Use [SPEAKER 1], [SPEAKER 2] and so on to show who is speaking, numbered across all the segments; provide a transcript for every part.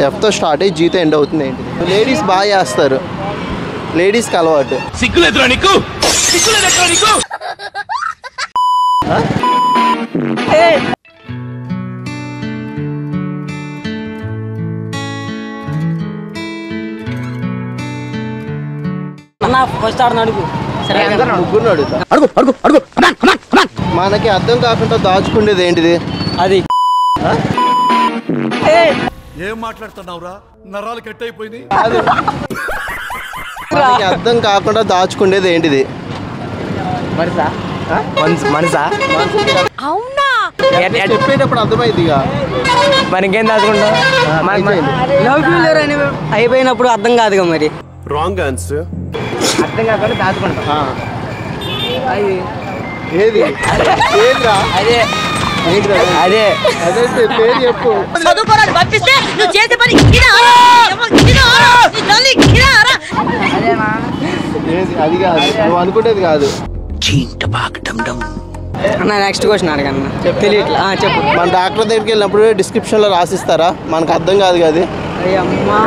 [SPEAKER 1] ఎఫ్తో start అయ్యి జీతో end అవుతుంది ఏంటి? లేడీస్ బాగా చేస్తారు, లేడీస్కి అలవాటు.
[SPEAKER 2] సిగ్గులేదురా నీకు? సిగ్గులేదురా నీకు?
[SPEAKER 3] ఫస్ట్ ఆడని అడుగు. సరే
[SPEAKER 1] ముగ్గురు అడుగుతా. మనకి అర్థం కాకుండా దాచుకునేది ఏంటిది?
[SPEAKER 3] అది
[SPEAKER 2] ఏం మాట్లాడుతున్నావురా? నరాలు కట్ అయిపోయింది.
[SPEAKER 1] మనకి అర్థం కాకుండా దాచుకునేది ఏంటిది?
[SPEAKER 3] మనసా?
[SPEAKER 4] అవునా?
[SPEAKER 1] చెప్పేటప్పుడు అర్థమైందిగా.
[SPEAKER 3] మనకేం దాచుకుంటాం? లవ్ ఫెయిల్యూర్ అని అయిపోయినప్పుడు అర్థం కాదుగా మరి.
[SPEAKER 2] Wrong answer.
[SPEAKER 3] అర్థం కాకుండా దాచుకుంటాం.
[SPEAKER 1] ఏది ఏంద్రా?
[SPEAKER 3] అదే
[SPEAKER 1] అదే అదే పేరు చెప్పు.
[SPEAKER 4] చదువుకోరాడు పంపిస్తే నువ్వు చేసే పని
[SPEAKER 1] ఏది? అది కాదు, నువ్వు అనుకునేది కాదు.
[SPEAKER 3] అన్న నెక్స్ట్ క్వశ్చన్ అడగన్న. తెలియట్లా చెప్పు.
[SPEAKER 1] మన డాక్టర్ దగ్గరికి వెళ్ళినప్పుడు డిస్క్రిప్షన్లో రాసిస్తారా? మనకు అర్థం కాదు కదా.
[SPEAKER 3] అమ్మా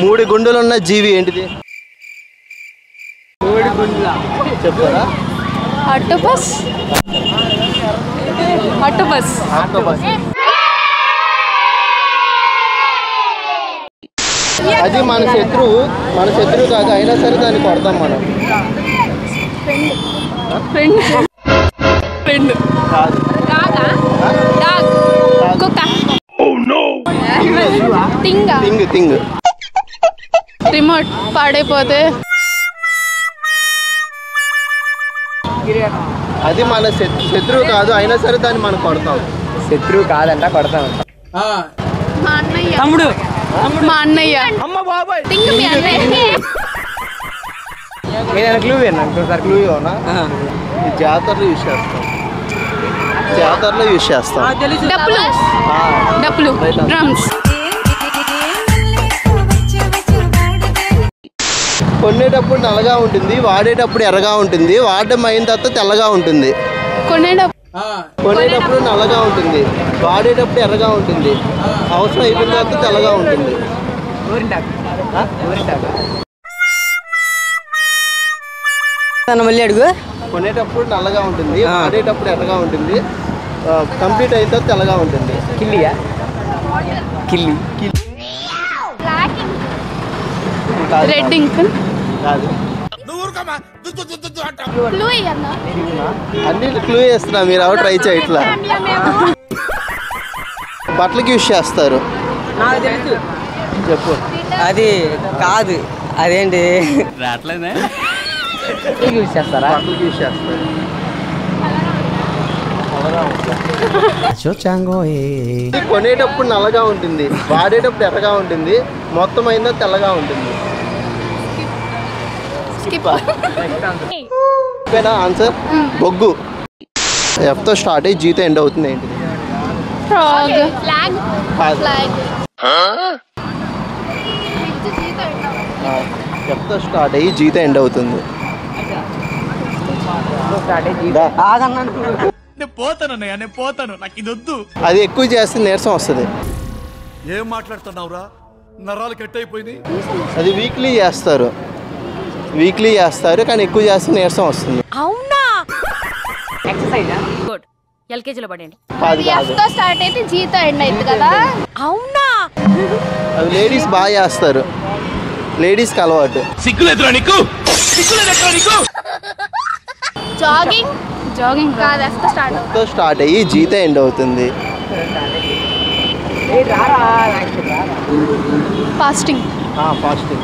[SPEAKER 1] 3 గుండెలున్న జీవి ఏంటిది?
[SPEAKER 3] 3 గుండెల
[SPEAKER 1] చెప్తారా?
[SPEAKER 4] ఆక్టోపస్. ఆక్టోపస్.
[SPEAKER 1] ఆక్టోపస్. అది మన శత్రువు కాదు, అయినా సరే దాన్ని కొడతాం మనం.
[SPEAKER 4] ఫ్రెండ్. ఫ్రెండ్
[SPEAKER 1] కాదు.
[SPEAKER 4] డాగ్. కుక్క. టింగ్.
[SPEAKER 1] థింగ్.
[SPEAKER 4] రిమోట్ పాడైపోతే
[SPEAKER 1] అది మన శత్రువు కాదు, అయినా సరే దాన్ని మనం కొడతాం.
[SPEAKER 3] శత్రువు కాదంట కొడతాం.
[SPEAKER 4] మా అన్నయ్య.
[SPEAKER 3] తమ్ముడు.
[SPEAKER 4] మా అన్నయ్య.
[SPEAKER 3] అమ్మ బాబాయ్.
[SPEAKER 4] టింగ్ మీ అన్నయ్య.
[SPEAKER 3] ఏదైనా క్లూ వేయండి.
[SPEAKER 1] క్లూ అవునా? ఈ జాతరలో యూజ్ చేస్తాం.
[SPEAKER 4] డప్పులు. డ్రమ్స్.
[SPEAKER 1] కొనేటప్పుడు నల్లగా ఉంటుంది, వాడేటప్పుడు ఎర్రగా ఉంటుంది, వాడడం అయిన తర్వాత తెల్లగా ఉంటుంది. కొనేటప్పుడు నల్లగా ఉంటుంది, వాడేటప్పుడు ఎర్రగా ఉంటుంది, అవసరం అయిపోయిన తర్వాత తెల్లగా ఉంటుంది.
[SPEAKER 3] మళ్ళీ అడుగు.
[SPEAKER 1] కొనేటప్పుడు నల్లగా ఉంటుంది, వాడేటప్పుడు ఎర్రగా ఉంటుంది, కంప్లీట్ అయిన తర్వాత తెల్లగా ఉంటుంది.
[SPEAKER 3] కిల్లియా? కిల్లి.
[SPEAKER 4] Red ink.
[SPEAKER 1] కాదు. అన్ని క్లూ చేస్తున్నా, మీరు ఎవరు ట్రై చేయట్లా. బట్టలకి యూజ్ చేస్తారు.
[SPEAKER 3] నాకు తెలుసు.
[SPEAKER 1] చెప్పు.
[SPEAKER 3] అది కాదు. అదేంటి? యూజ్ చేస్తారా?
[SPEAKER 1] బట్టలకి యూజ్ చేస్తారు. కొనేటప్పుడు నల్లగా ఉంటుంది, వాడేటప్పుడు ఎర్రగా ఉంటుంది, మొత్తం అయినా తెల్లగా ఉంటుంది. ఆన్సర్ బొగ్గు. ఎఫ్తో స్టార్ట్ అయ్యి జీతో ఎండ్ అవుతుంది ఏంటిది? ఎఫ్తో స్టార్ట్ అయ్యి జీతో ఎండ్ అవుతుంది.
[SPEAKER 2] పోతాను నాకు ఇది వద్దు.
[SPEAKER 1] అది ఎక్కువ చేస్తే నీరసం వస్తుంది.
[SPEAKER 2] ఏం మాట్లాడుతున్నావురా? నరాలు కట్ అయిపోయింది.
[SPEAKER 1] అది వీక్లీ చేస్తారు కానీ ఎక్కువ చేస్తే నీరసం వస్తుంది.
[SPEAKER 4] అవునా?
[SPEAKER 5] గుడ్. ఎల్కేజీలో పడండి.
[SPEAKER 1] అది కాదు.
[SPEAKER 4] స్టార్ట్ అయితే జీతో ఎండ్ అయింది కదా. అవునా?
[SPEAKER 1] అది లేడీస్ బాగా చేస్తారు, లేడీస్కి అలవాటు.
[SPEAKER 2] సిగ్గులేదురా నీకు? సిగ్గులేదురా నీకు?
[SPEAKER 4] జాగింగ్ కాదు,
[SPEAKER 1] ఎఫ్తో స్టార్ట్ అయ్యి జీతో ఎండ్ అవుతుంది.
[SPEAKER 4] ఫాస్టింగ్.
[SPEAKER 1] ఫాస్టింగ్.